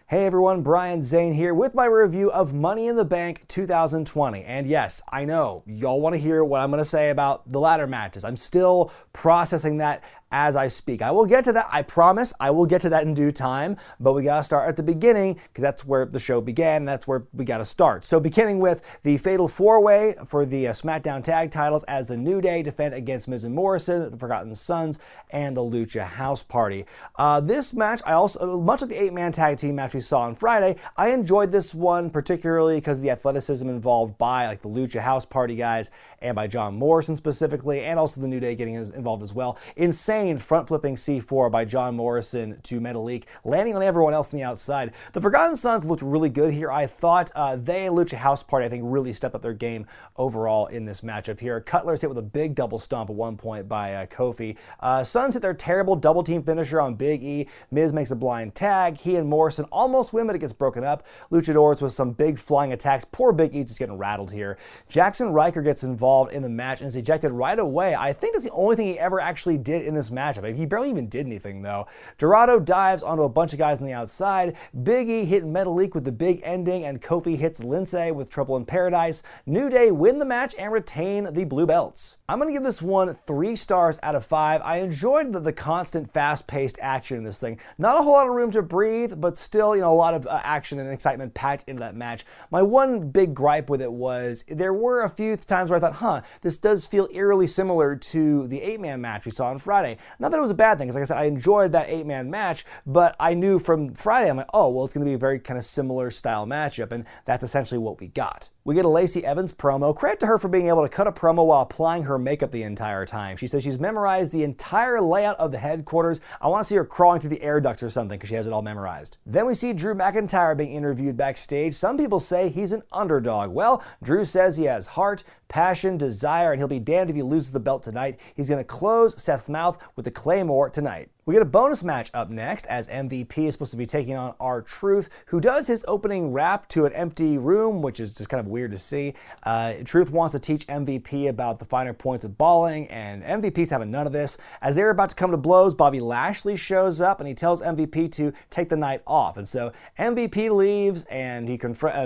Hey everyone, Brian Zane here with my review of Money in the Bank 2020. And yes, I know, y'all want to hear what I'm going to say about the ladder matches. I'm still processing that as I speak. I will get to that, I promise. I will get to that in due time, but we got to start at the beginning because that's where the show began. That's where we got to start. So beginning with the Fatal 4-Way for the Smackdown Tag titles as the New Day defend against Miz and Morrison, the Forgotten Sons, and the Lucha House Party. This match, much like the 8-man tag team match we saw on Friday, I enjoyed this one particularly because of the athleticism involved by like the Lucha House Party guys and by John Morrison specifically, and also the New Day getting involved as well. Insane front flipping C4 by John Morrison to Metalik, landing on everyone else on the outside. The Forgotten Sons looked really good here. I thought they and Lucha House Party, I think, really stepped up their game overall in this matchup here. Cutler's hit with a big double stomp at one point by Kofi. Sons hit their terrible double team finisher on Big E. Miz makes a blind tag. He and Morrison almost win, but it gets broken up. Luchadors with some big flying attacks. Poor Big E just getting rattled here. Jackson Riker gets involved in the match and is ejected right away. I think that's the only thing he ever actually did in this matchup. He barely even did anything though. Dorado dives onto a bunch of guys on the outside. Big E hit Metalik with the big ending, and Kofi hits Lindsay with Trouble in Paradise. New Day win the match and retain the blue belts. I'm going to give this one 3 stars out of 5. I enjoyed the constant fast-paced action in this thing. Not a whole lot of room to breathe, but still, a lot of action and excitement packed into that match. My one big gripe with it was there were a few times where I thought, this does feel eerily similar to the 8-man match we saw on Friday. Not that it was a bad thing, because like I said, I enjoyed that 8-man match, but I knew from Friday, I'm like, oh, well, it's going to be a very kind of similar style matchup, and that's essentially what we got. We get a Lacey Evans promo. Credit to her for being able to cut a promo while applying her makeup the entire time. She says she's memorized the entire layout of the headquarters. I want to see her crawling through the air ducts or something because she has it all memorized. Then we see Drew McIntyre being interviewed backstage. Some people say he's an underdog. Well, Drew says he has heart, passion, desire, and he'll be damned if he loses the belt tonight. He's going to close Seth's mouth with the Claymore tonight. We get a bonus match up next as MVP is supposed to be taking on R-Truth, who does his opening rap to an empty room, which is just kind of weird to see. Truth wants to teach MVP about the finer points of balling, and MVP's having none of this. As they're about to come to blows, Bobby Lashley shows up and he tells MVP to take the night off. And so MVP leaves and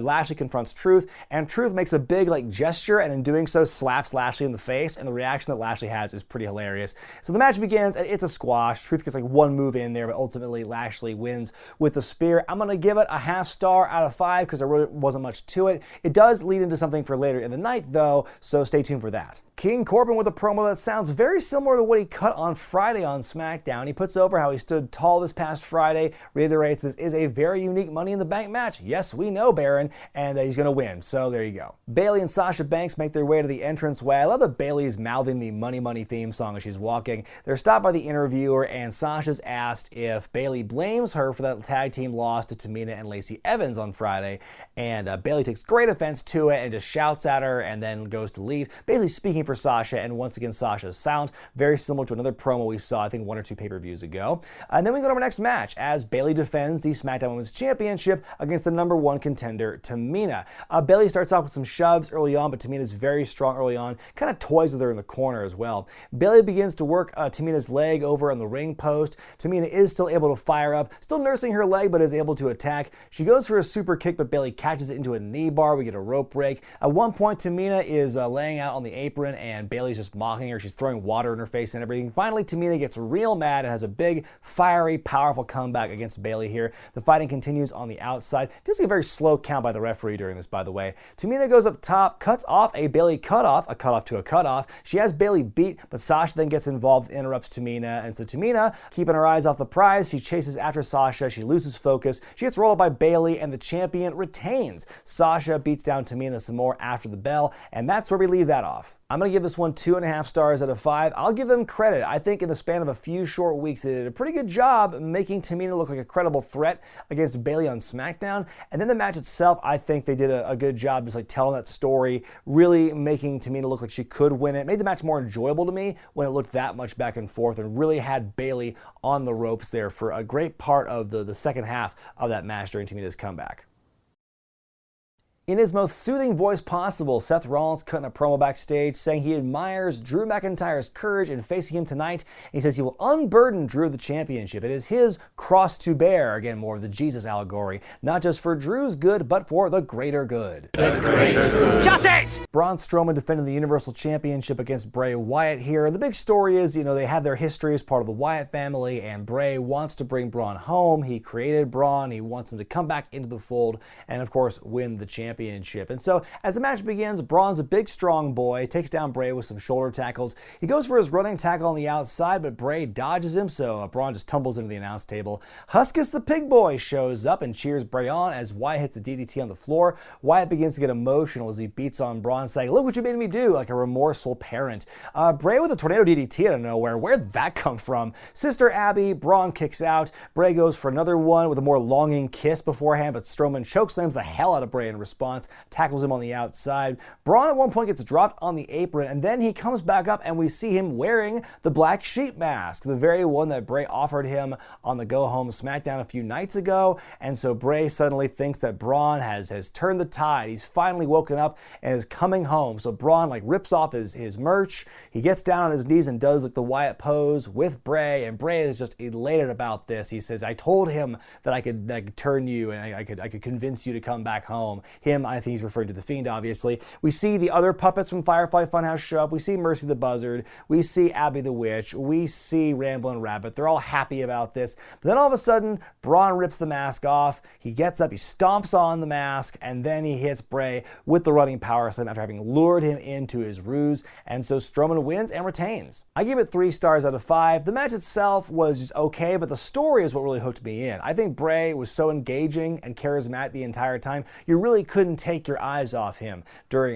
Lashley confronts Truth, and Truth makes a big gesture, and in doing so slaps Lashley in the face, and the reaction that Lashley has is pretty hilarious. So the match begins and it's a squash. Truth gets like one move in there, but ultimately Lashley wins with the spear. I'm going to give it a half star out of 5 because there really wasn't much to it. It does lead into something for later in the night though, so stay tuned for that. King Corbin with a promo that sounds very similar to what he cut on Friday on Smackdown. He puts over how he stood tall this past Friday, reiterates this is a very unique Money in the Bank match. Yes, we know, Baron, and he's going to win, so there you go. Bayley and Sasha Banks make their way to the entranceway. I love that Bayley is mouthing the Money Money theme song as she's walking. They're stopped by the interviewer, and Sasha's asked if Bayley blames her for that tag team loss to Tamina and Lacey Evans on Friday, and Bayley takes great offense to it and just shouts at her and then goes to leave, basically speaking for Sasha, and once again Sasha's silent, very similar to another promo we saw I think 1 or 2 pay-per-views ago. And then we go to our next match as Bayley defends the SmackDown Women's Championship against the #1 contender Tamina. Bayley starts off with some shoves early on, but Tamina's very strong early on, kind of toys with her in the corner as well. Bayley begins to work Tamina's leg over on the ring post. Tamina is still able to fire up, still nursing her leg, but is able to attack. She goes for a super kick, but Bayley catches it into a knee bar. We get a rope break. At one point, Tamina is laying out on the apron, and Bayley's just mocking her. She's throwing water in her face and everything. Finally, Tamina gets real mad and has a big, fiery, powerful comeback against Bayley here. The fighting continues on the outside. Feels like a very slow count by the referee during this, by the way. Tamina goes up top, cuts off a Bayley cutoff, a cutoff to a cutoff. She has Bayley beat, but Sasha then gets involved, interrupts Tamina, and so Tamina, keeping her eyes off the prize, she chases after Sasha. She loses focus. She gets rolled up by Bayley, and the champion retains. Sasha beats down Tamina some more after the bell, and that's where we leave that off. I'm going to give this one 2.5 stars out of 5. I'll give them credit. I think in the span of a few short weeks, they did a pretty good job making Tamina look like a credible threat against Bayley on SmackDown. And then the match itself, I think they did a good job just telling that story, really making Tamina look like she could win it. Made the match more enjoyable to me when it looked that much back and forth and really had Bayley on the ropes there for a great part of the second half of that match during Tamina's comeback. In his most soothing voice possible, Seth Rollins cut in a promo backstage saying he admires Drew McIntyre's courage in facing him tonight. He says he will unburden Drew of the championship. It is his cross to bear. Again, more of the Jesus allegory. Not just for Drew's good, but for the greater good. The greater good. Shut it! Braun Strowman defended the Universal Championship against Bray Wyatt here. The big story is, they have their history as part of the Wyatt family, and Bray wants to bring Braun home. He created Braun. He wants him to come back into the fold and, of course, win the championship. And so as the match begins, Braun's a big, strong boy, takes down Bray with some shoulder tackles. He goes for his running tackle on the outside, but Bray dodges him, so Braun just tumbles into the announce table. Huskus the Pig Boy shows up and cheers Bray on as Wyatt hits the DDT on the floor. Wyatt begins to get emotional as he beats on Braun, saying, "Look what you made me do," like a remorseful parent. Bray with a tornado DDT out of nowhere. Where'd that come from? Sister Abby, Braun kicks out. Bray goes for another one with a more longing kiss beforehand, but Strowman chokeslams the hell out of Bray in response. Tackles him on the outside. Braun at one point gets dropped on the apron, and then he comes back up and we see him wearing the black sheep mask, the very one that Bray offered him on the Go Home Smackdown a few nights ago. And so Bray suddenly thinks that Braun has turned the tide. He's finally woken up and is coming home. So Braun rips off his merch. He gets down on his knees and does the Wyatt pose with Bray, and Bray is just elated about this. He says, "I told him that I could turn you and I could convince you to come back home." I think he's referring to The Fiend, obviously. We see the other puppets from Firefly Funhouse show up. We see Mercy the Buzzard. We see Abby the Witch. We see Ramblin' Rabbit. They're all happy about this. But then all of a sudden, Braun rips the mask off. He gets up, he stomps on the mask, and then he hits Bray with the running power slam after having lured him into his ruse. And so Strowman wins and retains. I give it 3 stars out of 5. The match itself was just okay, but the story is what really hooked me in. I think Bray was so engaging and charismatic the entire time. You really couldn't take your eyes off him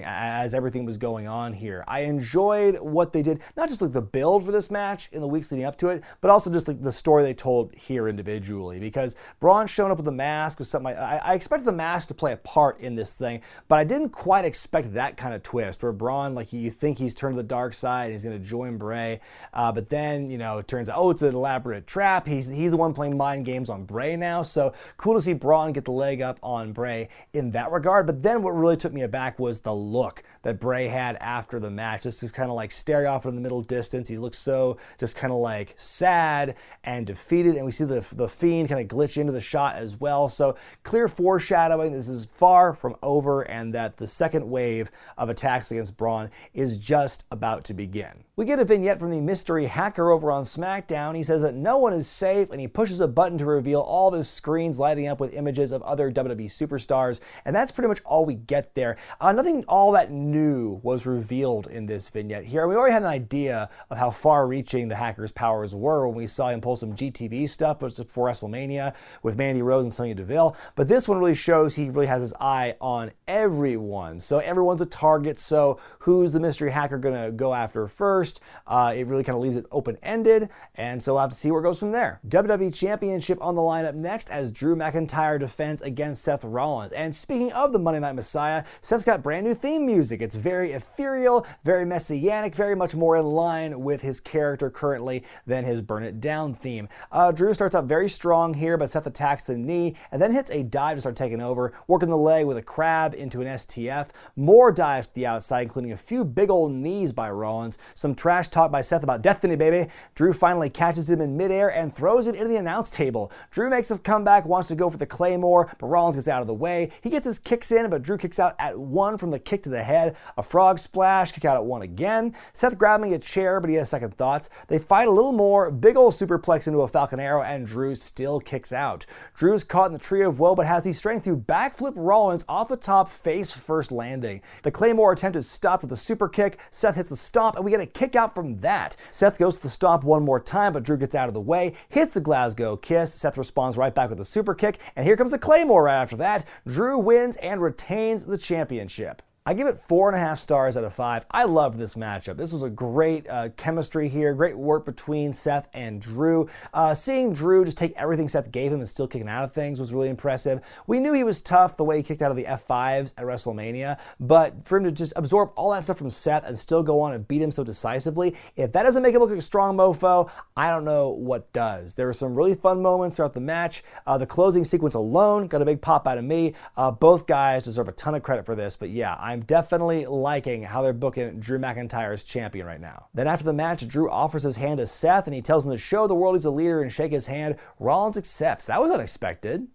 as everything was going on here. I enjoyed what they did, not just the build for this match in the weeks leading up to it, but also just the story they told here individually, because Braun showing up with a mask was something I expected the mask to play a part in this thing, but I didn't quite expect that kind of twist where Braun, you think he's turned to the dark side, he's going to join Bray, but then, it turns out, it's an elaborate trap. He's the one playing mind games on Bray now, so cool to see Braun get the leg up on Bray in that regard. But then what really took me aback was the look that Bray had after the match. This is kind of staring off in the middle distance. He looks so just kind of sad and defeated, and we see the Fiend kind of glitch into the shot as well. So clear foreshadowing this is far from over, and that the second wave of attacks against Braun is just about to begin. We get a vignette from the mystery hacker over on Smackdown. He says that no one is safe, and he pushes a button to reveal all of his screens lighting up with images of other WWE superstars, and that's pretty much all we get there. Nothing all that new was revealed in this vignette here. We already had an idea of how far-reaching the hacker's powers were when we saw him pull some GTV stuff just before WrestleMania with Mandy Rose and Sonya Deville, but this one really shows he really has his eye on everyone. So everyone's a target, so who's the mystery hacker going to go after first? It really kind of leaves it open-ended, and so we'll have to see where it goes from there. WWE Championship on the line up next as Drew McIntyre defends against Seth Rollins. And speaking of the Monday Night Messiah, Seth's got brand new theme music. It's very ethereal, very messianic, very much more in line with his character currently than his Burn It Down theme. Drew starts out very strong here, but Seth attacks the knee and then hits a dive to start taking over, working the leg with a crab into an STF. More dives to the outside, including a few big old knees by Rollins. Some trash talk by Seth about Destiny, baby. Drew finally catches him in midair and throws him into the announce table. Drew makes a comeback, wants to go for the Claymore, but Rollins gets out of the way. He gets his kicks in, but Drew kicks out at 1 from the kick to the head. A frog splash, kick out at 1 again. Seth grabbing a chair, but he has second thoughts. They fight a little more, big old superplex into a Falcon Arrow, and Drew still kicks out. Drew's caught in the Tree of Woe, but has the strength to backflip Rollins off the top face first landing. The Claymore attempt is stopped with a super kick. Seth hits the stomp, and we get a kick out from that. Seth goes to the stomp one more time, but Drew gets out of the way, hits the Glasgow Kiss. Seth responds right back with a super kick, and here comes the Claymore right after that. Drew wins and retains the championship. I give it 4.5 stars out of 5. I loved this matchup. This was a great chemistry here, great work between Seth and Drew. Seeing Drew just take everything Seth gave him and still kicking out of things was really impressive. We knew he was tough the way he kicked out of the F5s at WrestleMania, but for him to just absorb all that stuff from Seth and still go on and beat him so decisively, if that doesn't make him look like a strong mofo, I don't know what does. There were some really fun moments throughout the match. The closing sequence alone got a big pop out of me. Both guys deserve a ton of credit for this, but yeah, I'm definitely liking how they're booking Drew McIntyre as champion right now. Then after the match, Drew offers his hand to Seth and he tells him to show the world he's a leader and shake his hand. Rollins accepts. That was unexpected.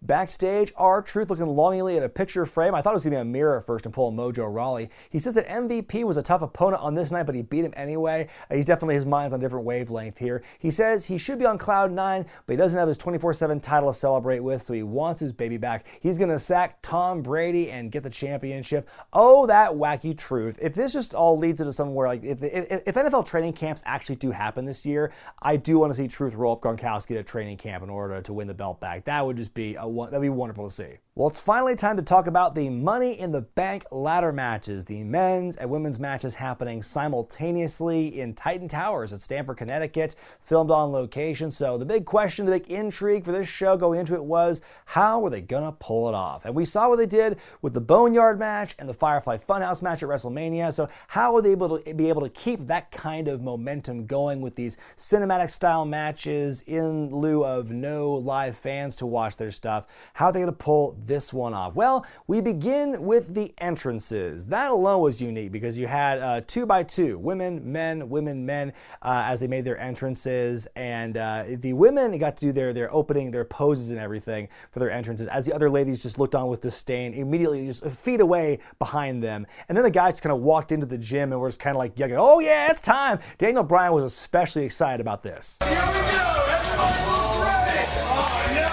Backstage, R-Truth looking longingly at a picture frame. I thought it was going to be a mirror at first and pull a Mojo Rawley. He says that MVP was a tough opponent on this night, but he beat him anyway. He's definitely, his mind's on a different wavelength here. He says he should be on cloud 9, but he doesn't have his 24/7 title to celebrate with, so he wants his baby back. He's going to sack Tom Brady and get the championship. Oh, that wacky truth. If this just all leads into somewhere like, if NFL training camps actually do happen this year, I do want to see Truth roll up Gronkowski at training camp in order to win the belt back. That would just be that'd be wonderful to see. Well, it's finally time to talk about the Money in the Bank ladder matches, the men's and women's matches happening simultaneously in Titan Towers at Stamford, Connecticut, filmed on location. So the big question, the big intrigue for this show going into it was, how were they gonna pull it off? And we saw what they did with the Boneyard match and the Firefly Funhouse match at WrestleMania. So how are they be able to keep that kind of momentum going with these cinematic style matches in lieu of no live fans to watch their stuff? How are they going to pull this one off? Well, we begin with the entrances. That alone was unique because you had 2x2, women, men, as they made their entrances. And the women got to do their opening, their poses and everything for their entrances, as the other ladies just looked on with disdain, immediately just feet away behind them. And then the guy just kind of walked into the gym and was kind of like, oh yeah, it's time. Daniel Bryan was especially excited about this. Here we go! Everybody looks ready! Oh no!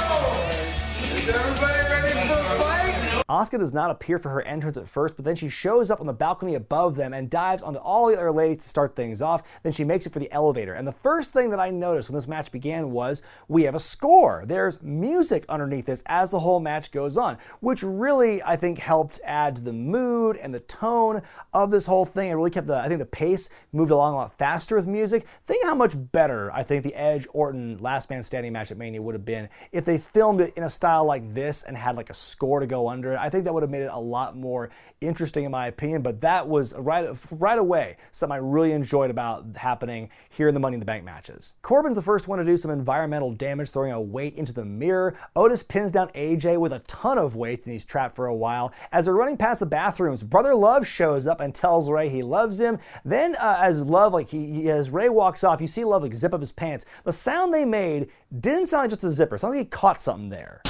Is everybody ready for a fight? Asuka does not appear for her entrance at first, but then she shows up on the balcony above them and dives onto all the other ladies to start things off. Then she makes it for the elevator. And the first thing that I noticed when this match began was we have a score. There's music underneath this as the whole match goes on, which really, I think, helped add to the mood and the tone of this whole thing. It really kept I think the pace moved along a lot faster with music. Think how much better I think the Edge-Orton Last Man Standing match at Mania would have been if they filmed it in a style like this and had like a score to go under it. I think that would have made it a lot more interesting in my opinion, but that was right away something I really enjoyed about happening here in the Money in the Bank matches. Corbin's the first one to do some environmental damage, throwing a weight into the mirror. Otis pins down AJ with a ton of weights and he's trapped for a while. As they're running past the bathrooms, Brother Love shows up and tells Ray he loves him. Then as Love, as Ray walks off, you see Love like zip up his pants. The sound they made didn't sound like just a zipper. It sounded like he caught something there.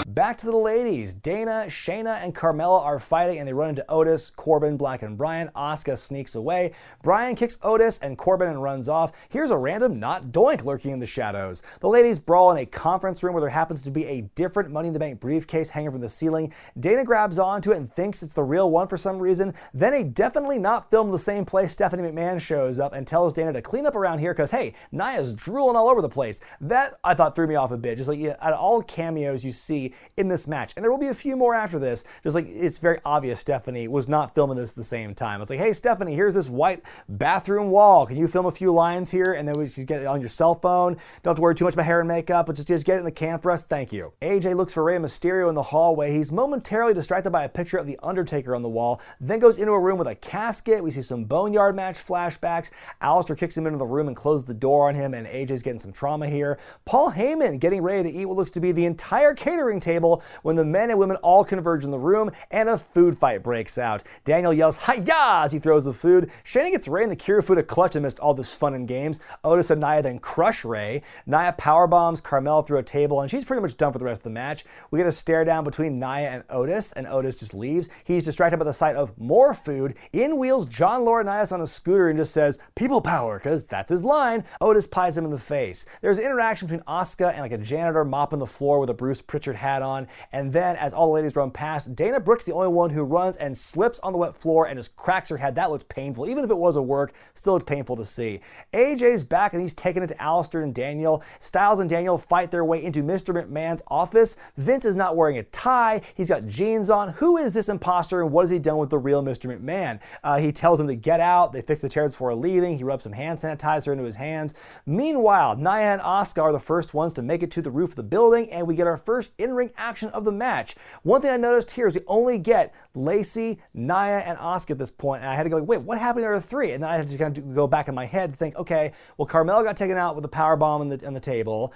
Back to the ladies. Dana, Shayna, and Carmella are fighting and they run into Otis, Corbin, Black, and Bryan. Asuka sneaks away. Bryan kicks Otis and Corbin and runs off. Here's a random not doink lurking in the shadows. The ladies brawl in a conference room where there happens to be a different Money in the Bank briefcase hanging from the ceiling. Dana grabs onto it and thinks it's the real one for some reason. Then a definitely not filmed the same place Stephanie McMahon shows up and tells Dana to clean up around here because, hey, Nia's drooling all over the place. That, I thought, threw me off a bit. Just like out of all cameos you see in this match, and there will be a few more after this, just like it's very obvious Stephanie was not filming this at the same time. It's like, hey Stephanie, here's this white bathroom wall. Can you film a few lines here and then we just get it on your cell phone? Don't have to worry too much about hair and makeup, but just get it in the can for us. Thank you. AJ looks for Rey Mysterio in the hallway. He's momentarily distracted by a picture of the Undertaker on the wall, then goes into a room with a casket. We see some Boneyard match flashbacks. Alistair kicks him into the room and closes the door on him, and AJ's getting some trauma here. Paul Heyman getting ready to eat what looks to be the entire catering table when the men and women all converge in the room and a food fight breaks out. Daniel yells hi-ya as he throws the food. Shayna gets Ray in the Kirifuda clutch amidst all this fun and games. Otis and Nia then crush Ray. Nia powerbombs Carmella through a table and she's pretty much done for the rest of the match. We get a stare down between Nia and Otis just leaves. He's distracted by the sight of more food. In wheels John Laurinaitis on a scooter and just says people power, because that's his line. Otis pies him in the face. There's an interaction between Asuka and like a janitor mopping the floor with a Bruce Pritchard hat on. And then as all the ladies run past, Dana Brooke's the only one who runs and slips on the wet floor and just cracks her head. That looked painful. Even if it was a work, still looked painful to see. AJ's back and he's taking it to Aleister and Daniel. Styles and Daniel fight their way into Mr. McMahon's office. Vince is not wearing a tie. He's got jeans on. Who is this imposter and what has he done with the real Mr. McMahon? He tells him to get out. They fix the chairs before leaving. He rubs some hand sanitizer into his hands. Meanwhile, Nia and Asuka are the first ones to make it to the roof of the building, and we get our first in-ring action of the match. One thing I noticed here is we only get Lacey, Nia, and Asuka at this point, and I had to go, wait, what happened to the other three? And then I had to kind of go back in my head to think, okay, well, Carmella got taken out with a powerbomb on the table.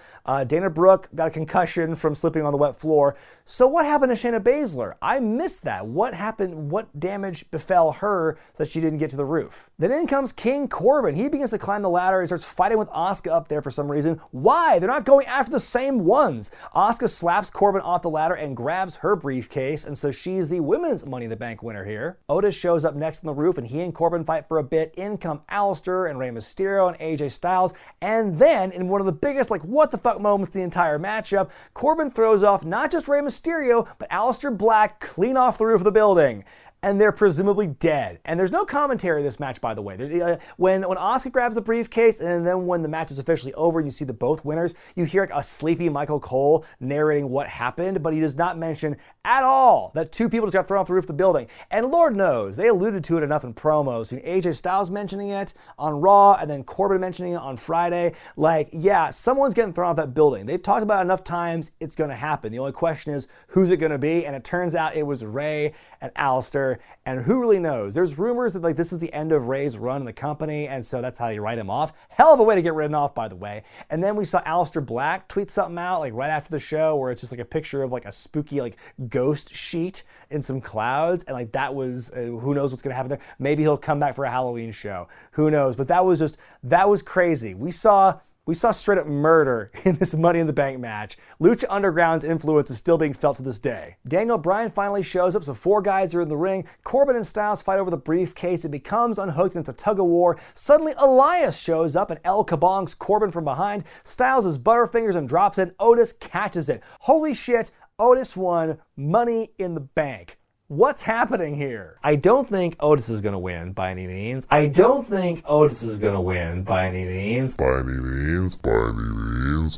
Dana Brooke got a concussion from slipping on the wet floor. So what happened to Shayna Baszler? I missed that. What happened? What damage befell her so that she didn't get to the roof? Then in comes King Corbin. He begins to climb the ladder and starts fighting with Asuka up there for some reason. Why? They're not going after the same ones. Asuka slaps Corbin off the ladder and grabs her briefcase, and so she's the women's Money in the Bank winner here. Otis shows up next on the roof, and he and Corbin fight for a bit. In come Aleister and Rey Mysterio and AJ Styles, and then in one of the biggest what the fuck moments of the entire matchup, Corbin throws off not just Rey Mysterio, but Aleister Black clean off the roof of the building. And they're presumably dead. And there's no commentary in this match, by the way. When Asuka grabs the briefcase, and then when the match is officially over and you see the both winners, you hear a sleepy Michael Cole narrating what happened, but he does not mention at all that two people just got thrown off the roof of the building. And Lord knows, they alluded to it enough in promos. AJ Styles mentioning it on Raw, and then Corbin mentioning it on Friday. Yeah, someone's getting thrown off that building. They've talked about it enough times, it's going to happen. The only question is, who's it going to be? And it turns out it was Rey and Aleister. And who really knows? There's rumors that this is the end of Rey's run in the company, and so that's how you write him off. Hell of a way to get written off, by the way. And then we saw Aleister Black tweet something out right after the show where it's just a picture of a spooky ghost sheet in some clouds, and that was who knows what's gonna happen there. Maybe he'll come back for a Halloween show. Who knows? But that was crazy. We saw straight up murder in this Money in the Bank match. Lucha Underground's influence is still being felt to this day. Daniel Bryan finally shows up, so four guys are in the ring. Corbin and Styles fight over the briefcase. It becomes unhooked and it's a tug of war. Suddenly Elias shows up and El Kabongs Corbin from behind. Styles is butterfingers and drops it. Otis catches it. Holy shit, Otis won Money in the Bank. What's happening here? I don't think Otis is going to win by any means. I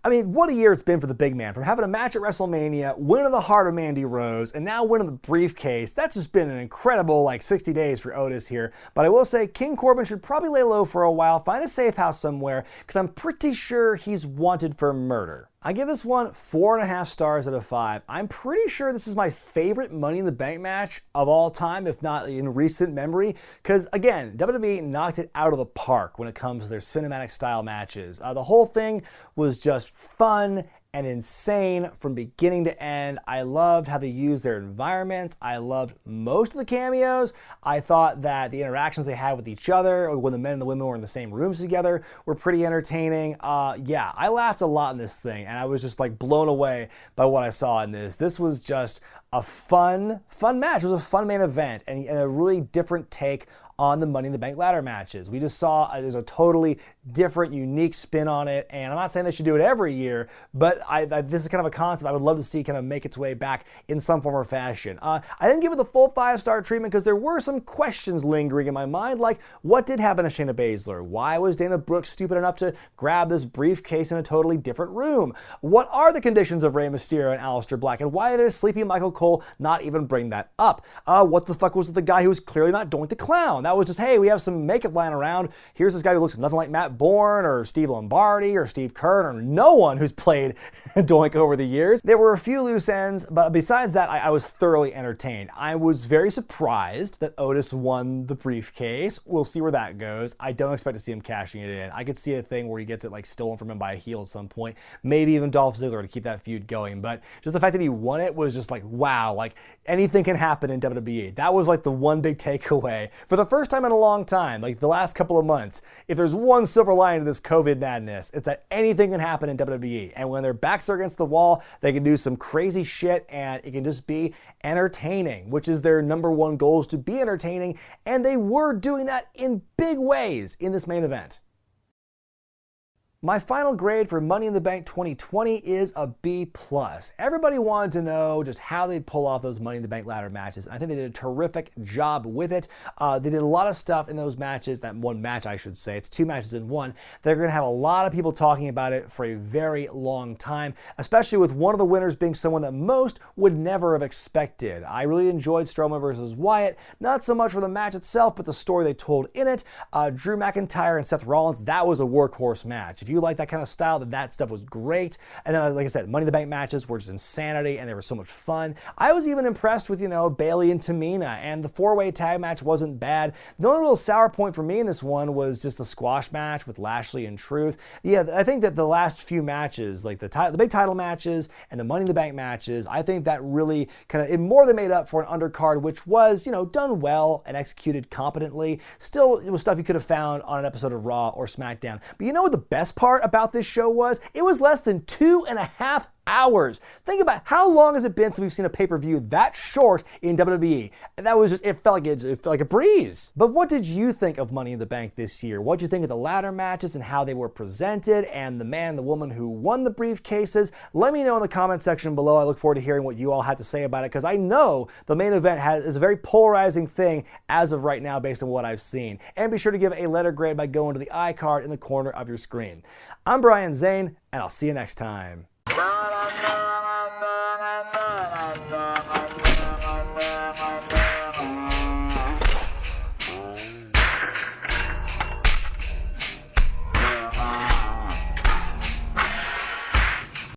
mean, what a year it's been for the big man. From having a match at WrestleMania, winning the heart of Mandy Rose, and now winning the briefcase. That's just been an incredible 60 days for Otis here. But I will say King Corbin should probably lay low for a while, find a safe house somewhere, because I'm pretty sure he's wanted for murder. I give this one 4.5 stars out of 5. I'm pretty sure this is my favorite Money in the Bank match of all time, if not in recent memory, because again, WWE knocked it out of the park when it comes to their cinematic style matches. The whole thing was just fun and insane from beginning to end. I loved how they used their environments. I loved most of the cameos. I thought that the interactions they had with each other, when the men and the women were in the same rooms together, were pretty entertaining. Yeah, I laughed a lot in this thing, and I was just blown away by what I saw in this. This was just a fun match. It was a fun main event, and a really different take on the Money in the Bank ladder matches. We just saw there's a totally different, unique spin on it, and I'm not saying they should do it every year, but this is kind of a concept I would love to see kind of make its way back in some form or fashion. I didn't give it the full 5-star treatment because there were some questions lingering in my mind, like what did happen to Shayna Baszler? Why was Dana Brooke stupid enough to grab this briefcase in a totally different room? What are the conditions of Rey Mysterio and Aleister Black, and why did a sleepy Michael Cole not even bring that up? What the fuck was with the guy who was clearly not Doink the Clown? That was just, hey, we have some makeup lying around. Here's this guy who looks nothing like Matt Bourne or Steve Lombardi or Steve Kerr or no one who's played Doink over the years. There were a few loose ends, but besides that, I was thoroughly entertained. I was very surprised that Otis won the briefcase. We'll see where that goes. I don't expect to see him cashing it in. I could see a thing where he gets it stolen from him by a heel at some point. Maybe even Dolph Ziggler to keep that feud going. But just the fact that he won it was just wow, anything can happen in WWE. That was the one big takeaway. For the first time in a long time, the last couple of months, if there's one silver lining to this COVID madness, it's that anything can happen in WWE. And when their backs are against the wall, they can do some crazy shit and it can just be entertaining, which is their number one goal, is to be entertaining. And they were doing that in big ways in this main event. My final grade for Money in the Bank 2020 is a B+. Everybody wanted to know just how they'd pull off those Money in the Bank ladder matches. I think they did a terrific job with it. They did a lot of stuff in those matches, that one match I should say, it's 2 matches in one. They're going to have a lot of people talking about it for a very long time, especially with one of the winners being someone that most would never have expected. I really enjoyed Strowman versus Wyatt, not so much for the match itself, but the story they told in it. Drew McIntyre and Seth Rollins, that was a workhorse match. If you like that kind of style, then that stuff was great. And then, like I said, Money in the Bank matches were just insanity, and they were so much fun. I was even impressed with, Bayley and Tamina, and the 4-way tag match wasn't bad. The only real sour point for me in this one was just the squash match with Lashley and Truth. Yeah, I think that the last few matches, like the big title matches and the Money in the Bank matches, I think that really it more than made up for an undercard, which was, done well and executed competently. Still, it was stuff you could have found on an episode of Raw or Smackdown. But you know what the best part about this show was? It was less than 2.5 hours. Think about how long has it been since we've seen a pay-per-view that short in WWE? And that was just, it felt like a breeze. But what did you think of Money in the Bank this year? What did you think of the ladder matches and how they were presented, and the man, the woman who won the briefcases? Let me know in the comment section below. I look forward to hearing what you all had to say about it, because I know the main event is a very polarizing thing as of right now based on what I've seen. And be sure to give a letter grade by going to the iCard in the corner of your screen. I'm Brian Zane, and I'll see you next time.